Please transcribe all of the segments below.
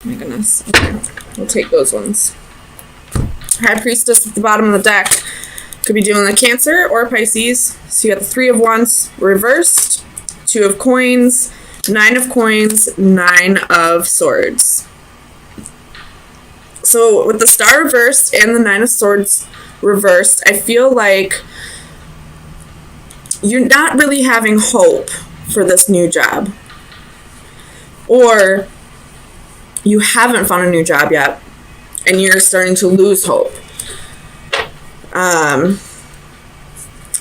My goodness. Okay. We'll take those ones. High Priestess at the bottom of the deck. Could be dealing with Cancer or Pisces. So you got the Three of Wands reversed, Two of Coins, Nine of Coins, Nine of Swords. So with the Star reversed and the Nine of Swords reversed, I feel like you're not really having hope for this new job. Or you haven't found a new job yet, and you're starting to lose hope.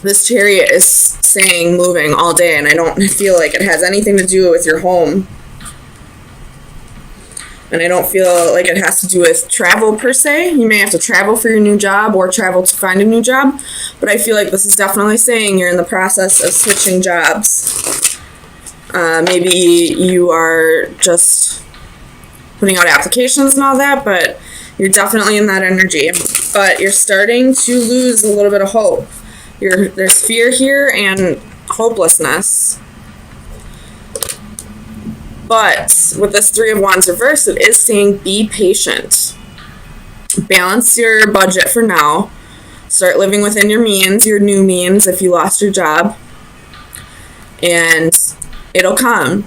This Chariot is saying moving all day, and I don't feel like it has anything to do with your home. And I don't feel like it has to do with travel per se. You may have to travel for your new job or travel to find a new job, but I feel like this is definitely saying you're in the process of switching jobs. Maybe you are just putting out applications and all that, but you're definitely in that energy. But you're starting to lose a little bit of hope. There's fear here and hopelessness. But with this Three of Wands reversed, it is saying be patient. Balance your budget for now. Start living within your means, your new means, if you lost your job. And it'll come.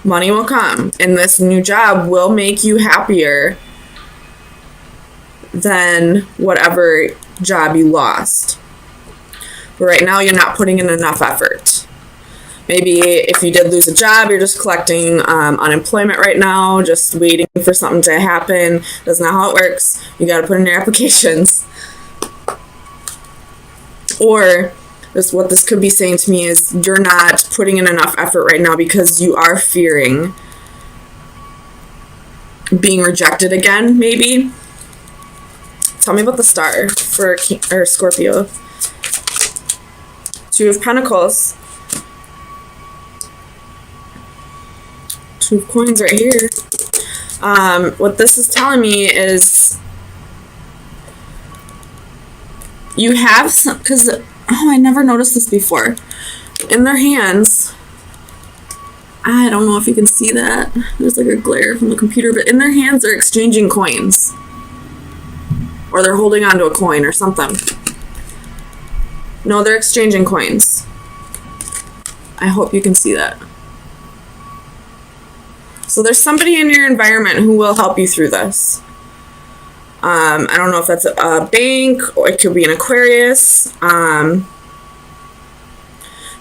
Money will come. And this new job will make you happier than whatever job you lost. But right now, you're not putting in enough effort. Maybe if you did lose a job, you're just collecting unemployment right now, just waiting for something to happen. That's not how it works. You got to put in your applications. Or what this could be saying to me is you're not putting in enough effort right now because you are fearing being rejected again, maybe. Tell me about the Star for Scorpio. Two of Pentacles. Two of Coins right here. What this is telling me is you have some, because, I never noticed this before. In their hands, I don't know if you can see that. There's like a glare from the computer, but in their hands they're exchanging coins. Or they're holding onto a coin or something. No, they're exchanging coins. I hope you can see that. So there's somebody in your environment who will help you through this. I don't know if that's a bank or it could be an Aquarius.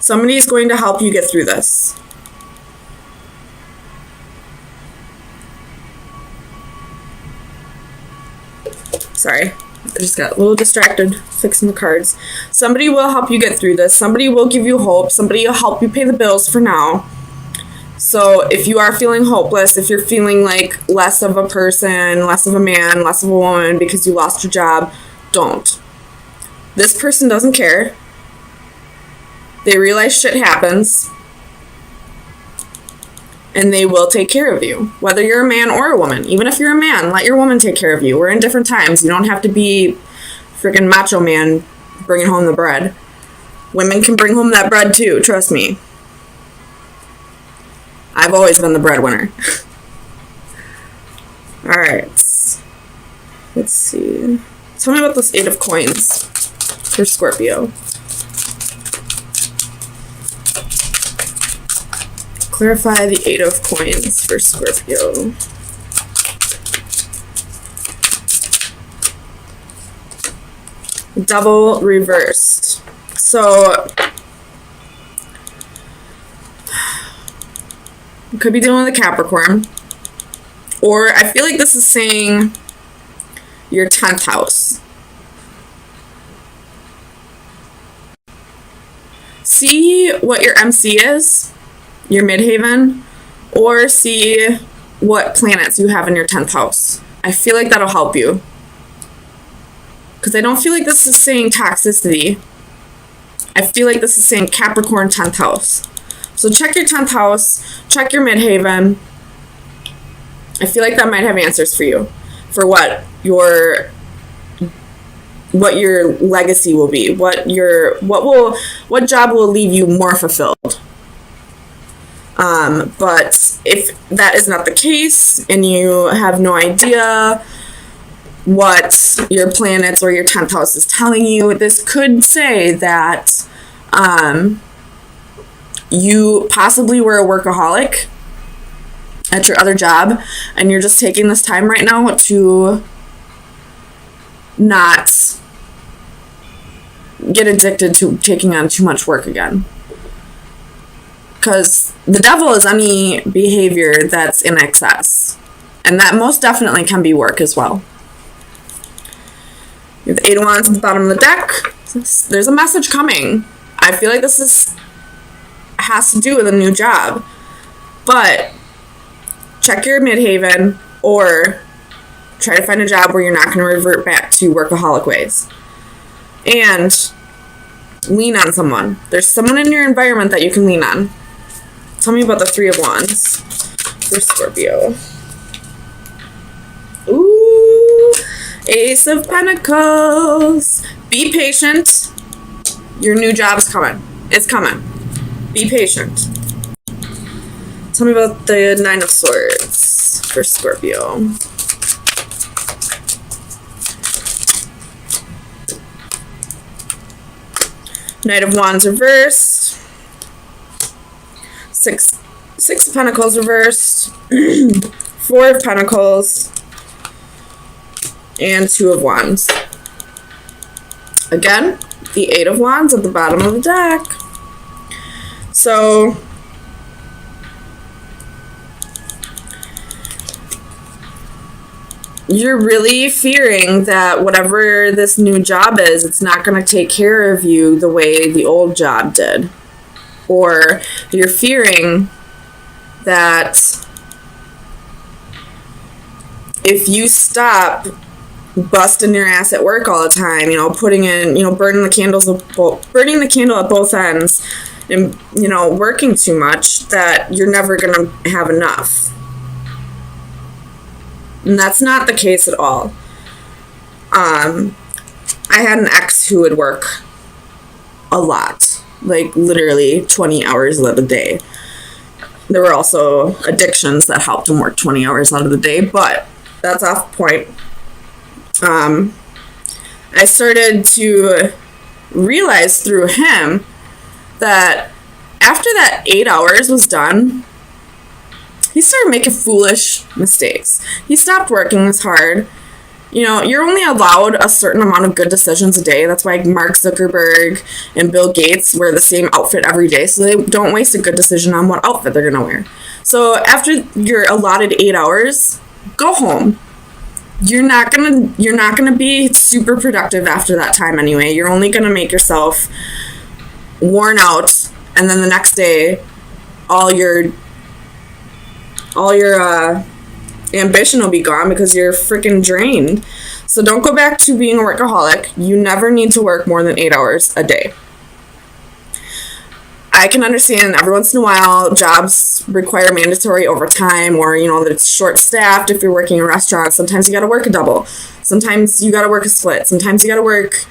Somebody's going to help you get through this. Sorry, I just got a little distracted fixing the cards. Somebody will help you get through this. Somebody will give you hope. Somebody will help you pay the bills for now. So if you are feeling hopeless, if you're feeling like less of a person, less of a man, less of a woman because you lost your job, don't. This person doesn't care. They realize shit happens. And they will take care of you, whether you're a man or a woman. Even if you're a man, let your woman take care of you. We're in different times. You don't have to be freaking macho man bringing home the bread. Women can bring home that bread too, trust me. I've always been the breadwinner. Alright. Let's see. Tell me about this Eight of Coins for Scorpio. Clarify the Eight of Coins for Scorpio. Double reversed. So you could be dealing with a Capricorn. Or I feel like this is saying your 10th house. See what your MC is, your midhaven, or see what planets you have in your 10th house. I feel like that'll help you. Because I don't feel like this is saying toxicity. I feel like this is saying Capricorn 10th house. So check your 10th house, check your midhaven. I feel like that might have answers for you. For what your legacy will be. What job will leave you more fulfilled. But if that is not the case and you have no idea what your planets or your 10th house is telling you, this could say that you possibly were a workaholic at your other job, and you're just taking this time right now to not get addicted to taking on too much work again. Because the devil is any behavior that's in excess, and that most definitely can be work as well. You have the 8 of Wands at the bottom of the deck. There's a message coming. I feel like this has to do with a new job. But check your midhaven, or try to find a job where you're not going to revert back to workaholic ways. And lean on someone. There's someone in your environment that you can lean on. Tell me about the 3 of Wands for Scorpio. Ooh, Ace of Pentacles. Be patient. Your new job's coming. It's coming. Be patient. Tell me about the 9 of Swords for Scorpio. Knight of Wands reversed. Six of Pentacles reversed. 4 of Pentacles. And 2 of Wands. Again, the 8 of Wands at the bottom of the deck. So you're really fearing that whatever this new job is, it's not going to take care of you the way the old job did. Or you're fearing that if you stop busting your ass at work all the time, putting in, burning the candle at both ends, and, working too much, that you're never going to have enough. And that's not the case at all. I had an ex who would work a lot, like literally 20 hours out of the day. There were also addictions that helped him work 20 hours out of the day, but that's off point. I started to realize through him that after that 8 hours was done, he started making foolish mistakes. He stopped working as hard. You're only allowed a certain amount of good decisions a day. That's why Mark Zuckerberg and Bill Gates wear the same outfit every day, so they don't waste a good decision on what outfit they're going to wear. So after your allotted 8 hours, go home. You're not gonna be super productive after that time anyway. You're only gonna make yourself worn out, and then the next day, all your ambition will be gone because you're freaking drained. So don't go back to being a workaholic. You never need to work more than 8 hours a day. I can understand every once in a while jobs require mandatory overtime, or that it's short staffed. If you're working in a restaurant, sometimes you got to work a double. Sometimes you got to work a split. Sometimes you got to work,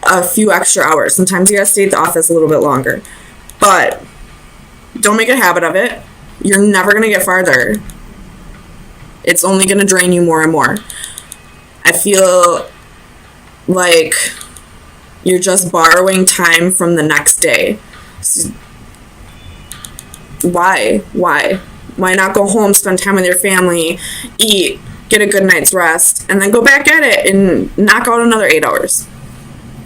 a few extra hours. Sometimes you got to stay at the office a little bit longer. But don't make a habit of it. You're never going to get farther. It's only going to drain you more and more. I feel like you're just borrowing time from the next day. Why? Why not go home, spend time with your family, eat, get a good night's rest, and then go back at it and knock out another 8 hours?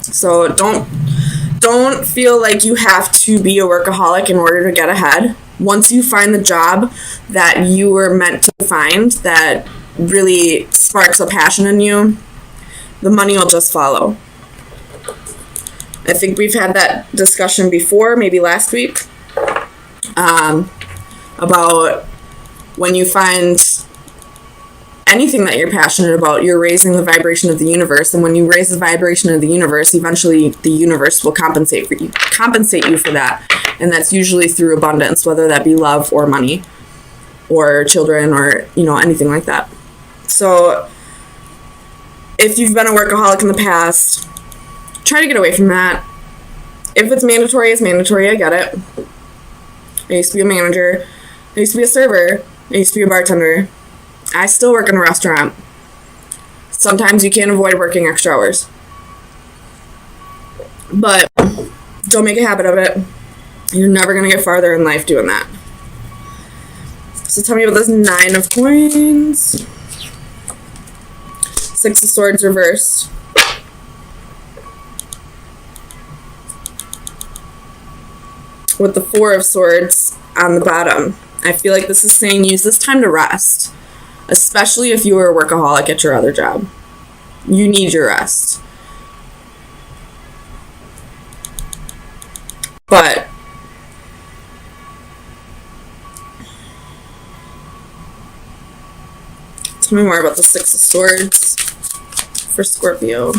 So don't feel like you have to be a workaholic in order to get ahead. Once you find the job that you were meant to find, that really sparks a passion in you, the money will just follow. I think we've had that discussion before, maybe last week, about when you find anything that you're passionate about, you're raising the vibration of the universe, and when you raise the vibration of the universe, eventually the universe will compensate you for that, and that's usually through abundance, whether that be love or money or children or anything like that. So if you've been a workaholic in the past, try to get away from that. If it's mandatory, it's mandatory. I get it. I used to be a manager. I used to be a server. I used to be a bartender. I still work in a restaurant. Sometimes you can't avoid working extra hours. But don't make a habit of it. You're never going to get farther in life doing that. So tell me about this 9 of coins. 6 of swords reversed. With the 4 of swords on the bottom. I feel like this is saying use this time to rest. Especially if you were a workaholic at your other job. You need your rest. But tell me more about the 6 of swords for Scorpio.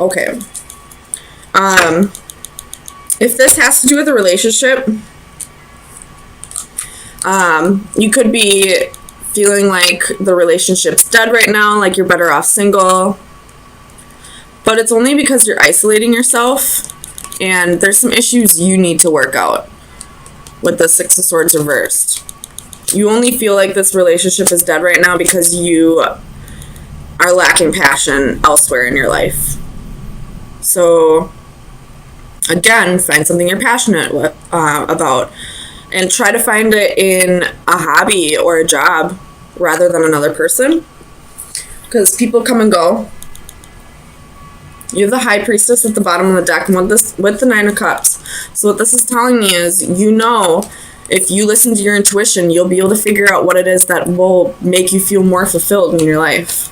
Okay. If this has to do with a relationship, you could be feeling like the relationship's dead right now, like you're better off single. But it's only because you're isolating yourself, and there's some issues you need to work out with the 6 of swords reversed. You only feel like this relationship is dead right now because you are lacking passion elsewhere in your life. So, again, find something you're passionate about, and try to find it in a hobby or a job rather than another person, because people come and go. You have the High Priestess at the bottom of the deck with the 9 of Cups. So what this is telling me is, if you listen to your intuition, you'll be able to figure out what it is that will make you feel more fulfilled in your life.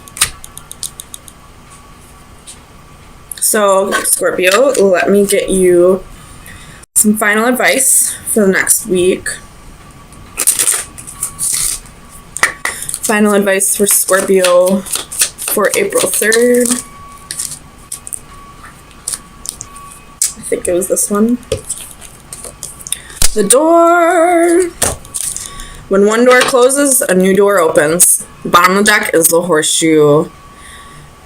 So, Scorpio, let me get you some final advice for the next week. Final advice for Scorpio for April 3rd. I think it was this one. The door. When one door closes, a new door opens. The bottom of the deck is the horseshoe.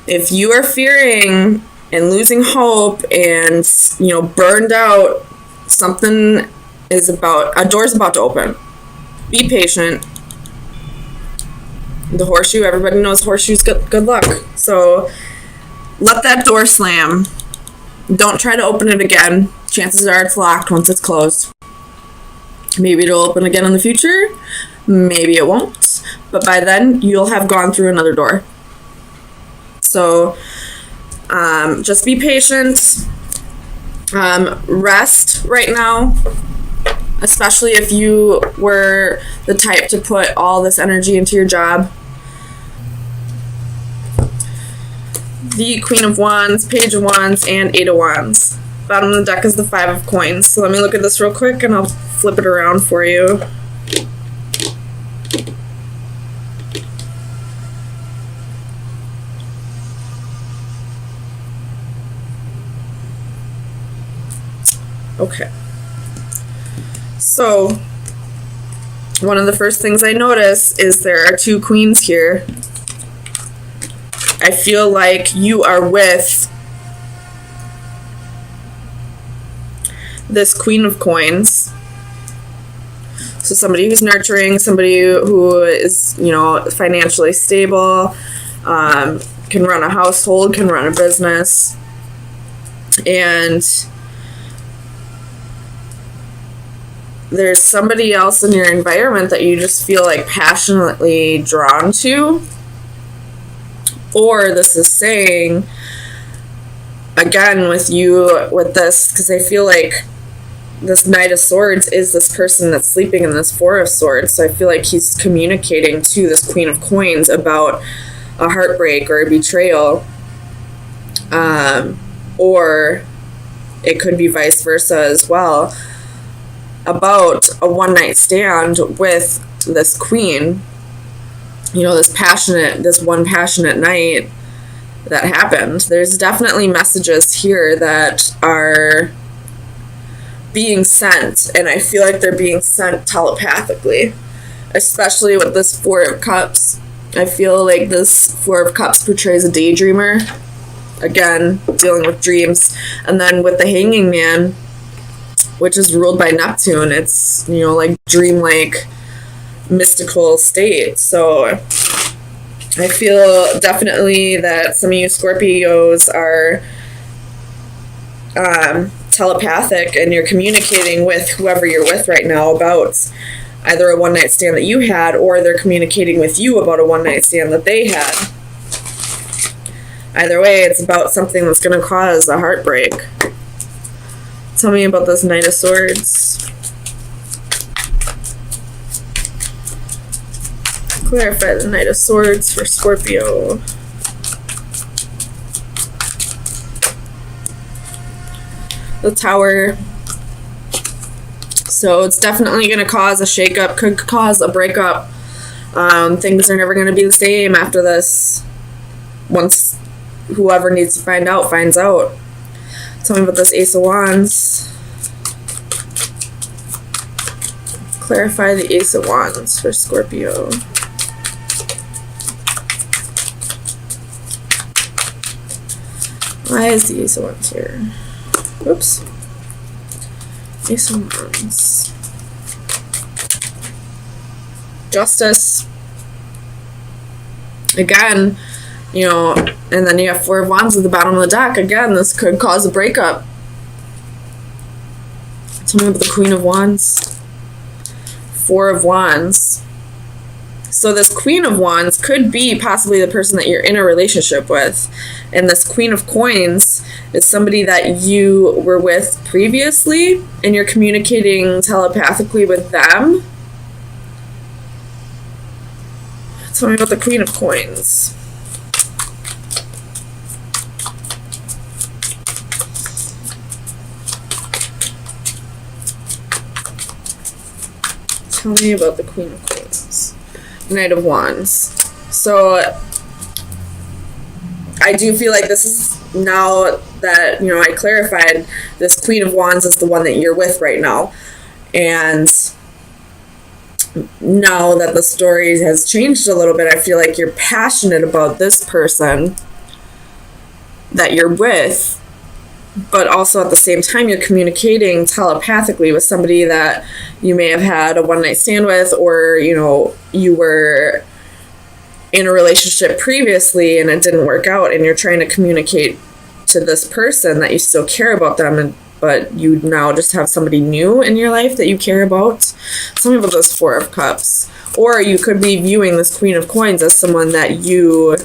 If you are fearing and losing hope and, burned out, a door's about to open. Be patient. The horseshoe, everybody knows horseshoes good luck. So let that door slam. Don't try to open it again. Chances are it's locked once it's closed. Maybe it'll open again in the future. Maybe it won't. But by then, you'll have gone through another door. So just be patient. Rest right now, especially if you were the type to put all this energy into your job. The Queen of Wands, Page of Wands, and 8 of Wands. Bottom of the deck is the 5 of Coins. So let me look at this real quick and I'll flip it around for you. Okay. So, one of the first things I notice is there are 2 queens here. I feel like you are with this Queen of Coins. So somebody who's nurturing, somebody who is, financially stable, can run a household, can run a business, and there's somebody else in your environment that you just feel like passionately drawn to. Or this is saying, again, with this, because I feel like this Knight of Swords is this person that's sleeping in this 4 of Swords. So I feel like he's communicating to this Queen of Coins about a heartbreak or a betrayal. Or it could be vice versa as well, about a one-night stand with this queen. This one passionate night that happened. There's definitely messages here that are being sent, and I feel like they're being sent telepathically, especially with this 4 of Cups. I feel like this Four of Cups portrays a daydreamer. Again, dealing with dreams. And then with the Hanging Man, which is ruled by Neptune, it's, you know, like dreamlike, mystical state. So I feel definitely that some of you Scorpios are telepathic, and you're communicating with whoever you're with right now about either a one-night stand that you had, or they're communicating with you about a one-night stand that they had. Either way, it's about something that's going to cause a heartbreak. Tell me about this Knight of Swords. Clarify the Knight of Swords for Scorpio. The Tower. So it's definitely going to cause a shakeup, could cause a breakup. Things are never going to be the same after this. Once whoever needs to find out finds out. Tell me about this Ace of Wands. Clarify the Ace of Wands for Scorpio. Why is the Ace of Wands here? Oops. Ace of Wands. Justice. Again, you know, and then you have Four of Wands at the bottom of the deck. Again, this could cause a breakup. Tell me about the Queen of Wands. Four of Wands. So this Queen of Wands could be possibly the person that you're in a relationship with. And this Queen of Coins is somebody that you were with previously, and you're communicating telepathically with them. Tell me about the Queen of Coins. Tell me about the Queen of Coins. Knight of Wands. So I do feel like this is, now that, you know, I clarified, this Queen of Wands is the one that you're with right now. And now that the story has changed a little bit, I feel like you're passionate about this person that you're with, but also at the same time you're communicating telepathically with somebody that you may have had a one-night stand with, or, you know, you were in a relationship previously and it didn't work out, and you're trying to communicate to this person that you still care about them, but you now just have somebody new in your life that you care about. Tell me about those Four of Cups. Or you could be viewing this Queen of Coins as someone that you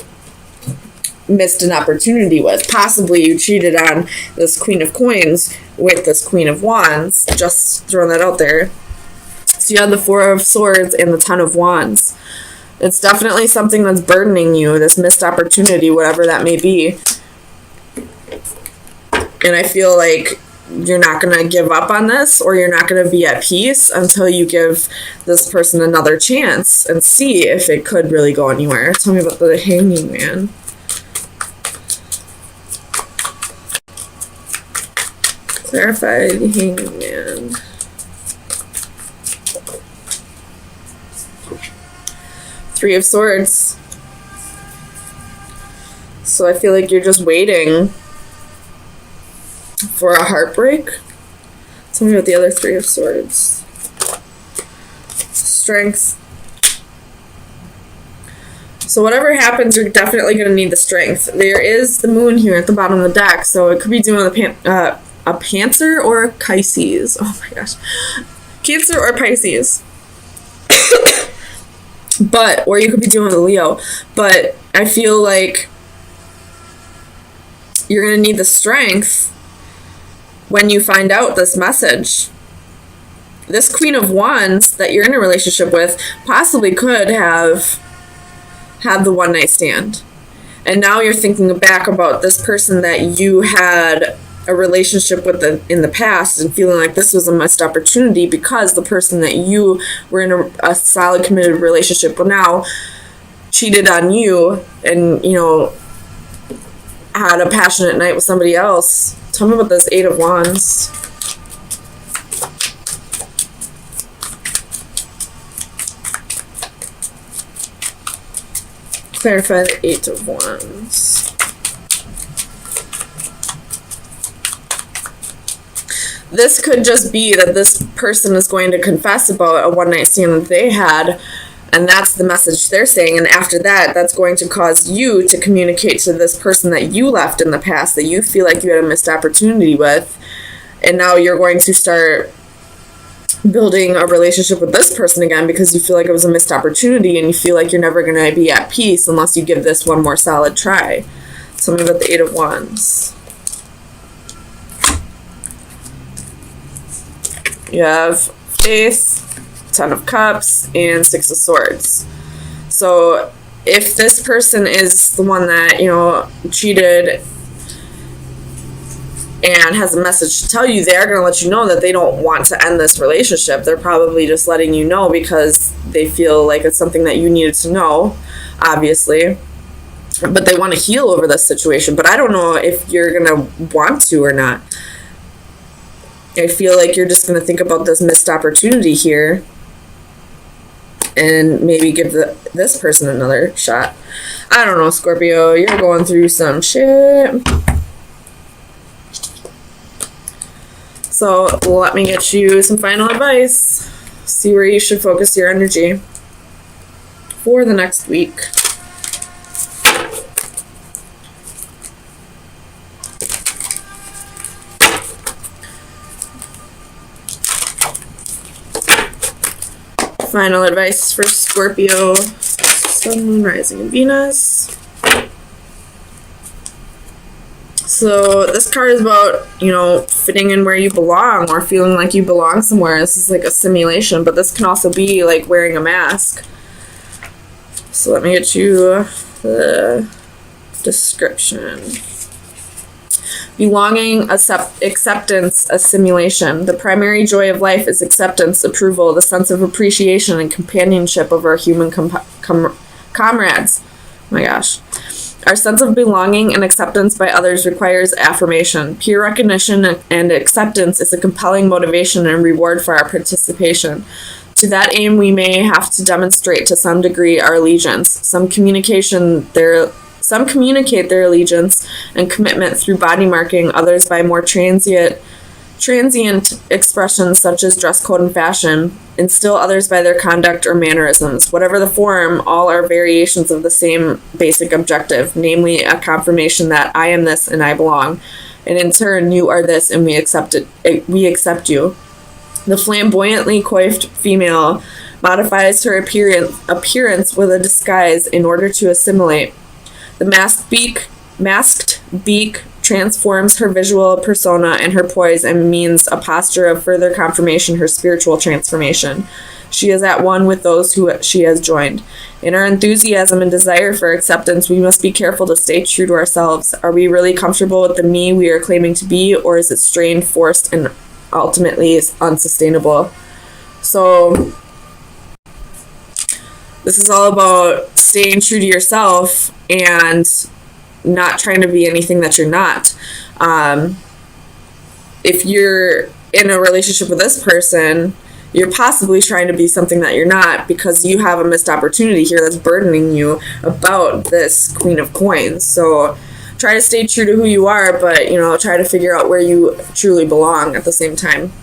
missed an opportunity with. Possibly you cheated on this Queen of Coins with this Queen of Wands. Just throwing that out there. So you have the Four of Swords and the Ten of Wands. It's definitely something that's burdening you, this missed opportunity, whatever that may be. And I feel like you're not going to give up on this, or you're not going to be at peace until you give this person another chance and see if it could really go anywhere. Tell me about the Hanging Man. Clarify the Hanging Man. Three of Swords. So I feel like you're just waiting for a heartbreak. Tell me about the other Three of Swords. Strength. So whatever happens, you're definitely going to need the strength. There is the Moon here at the bottom of the deck, so it could be doing a Panther or a Pisces. Oh my gosh. Cancer or Pisces. But, or you could be doing a Leo. But I feel like you're going to need the strength when you find out this message. This Queen of Wands that you're in a relationship with possibly could have had the one-night stand. And now you're thinking back about this person that you had a relationship with in the past and feeling like this was a missed opportunity because the person that you were in a solid, committed relationship with now cheated on you and, you know, had a passionate night with somebody else. Tell me about this Eight of Wands. Clarify the Eight of Wands. This could just be that this person is going to confess about a one-night stand that they had, and that's the message they're saying. And after that, that's going to cause you to communicate to this person that you left in the past, that you feel like you had a missed opportunity with. And now you're going to start building a relationship with this person again because you feel like it was a missed opportunity, and you feel like you're never going to be at peace unless you give this one more solid try. Tell me about the Eight of Wands. You have Faith, Ten of Cups, and Six of Swords. So if this person is the one that, you know, cheated and has a message to tell you, they're going to let you know that they don't want to end this relationship. They're probably just letting you know because they feel like it's something that you needed to know, obviously. But they want to heal over this situation. But I don't know if you're going to want to or not. I feel like you're just going to think about this missed opportunity here and maybe give this person another shot. I don't know, Scorpio. You're going through some shit. So let me get you some final advice. See where you should focus your energy for the next week. Final advice for Scorpio, Sun, Moon, Rising, and Venus. So this card is about, you know, fitting in where you belong or feeling like you belong somewhere. This is like a simulation, but this can also be like wearing a mask. So let me get you the description. Belonging, acceptance, a simulation. The primary joy of life is acceptance, approval, the sense of appreciation and companionship of our human comrades. Oh my gosh. Our sense of belonging and acceptance by others requires affirmation. Peer recognition and acceptance is a compelling motivation and reward for our participation. To that aim, we may have to demonstrate to some degree our allegiance. Some communicate their allegiance and commitment through body marking, others by more transient expressions such as dress code and fashion, and still others by their conduct or mannerisms. Whatever the form, all are variations of the same basic objective, namely a confirmation that I am this and I belong, and in turn you are this and we accept you. The flamboyantly coiffed female modifies her appearance with a disguise in order to assimilate. The masked beak transforms her visual persona and her poise and means a posture of further confirmation, her spiritual transformation. She is at one with those who she has joined. In our enthusiasm and desire for acceptance, we must be careful to stay true to ourselves. Are we really comfortable with the me we are claiming to be, or is it strained, forced, and ultimately unsustainable? So this is all about staying true to yourself and not trying to be anything that you're not. If you're in a relationship with this person, you're possibly trying to be something that you're not because you have a missed opportunity here that's burdening you about this Queen of Coins. So try to stay true to who you are, but, you know, try to figure out where you truly belong at the same time.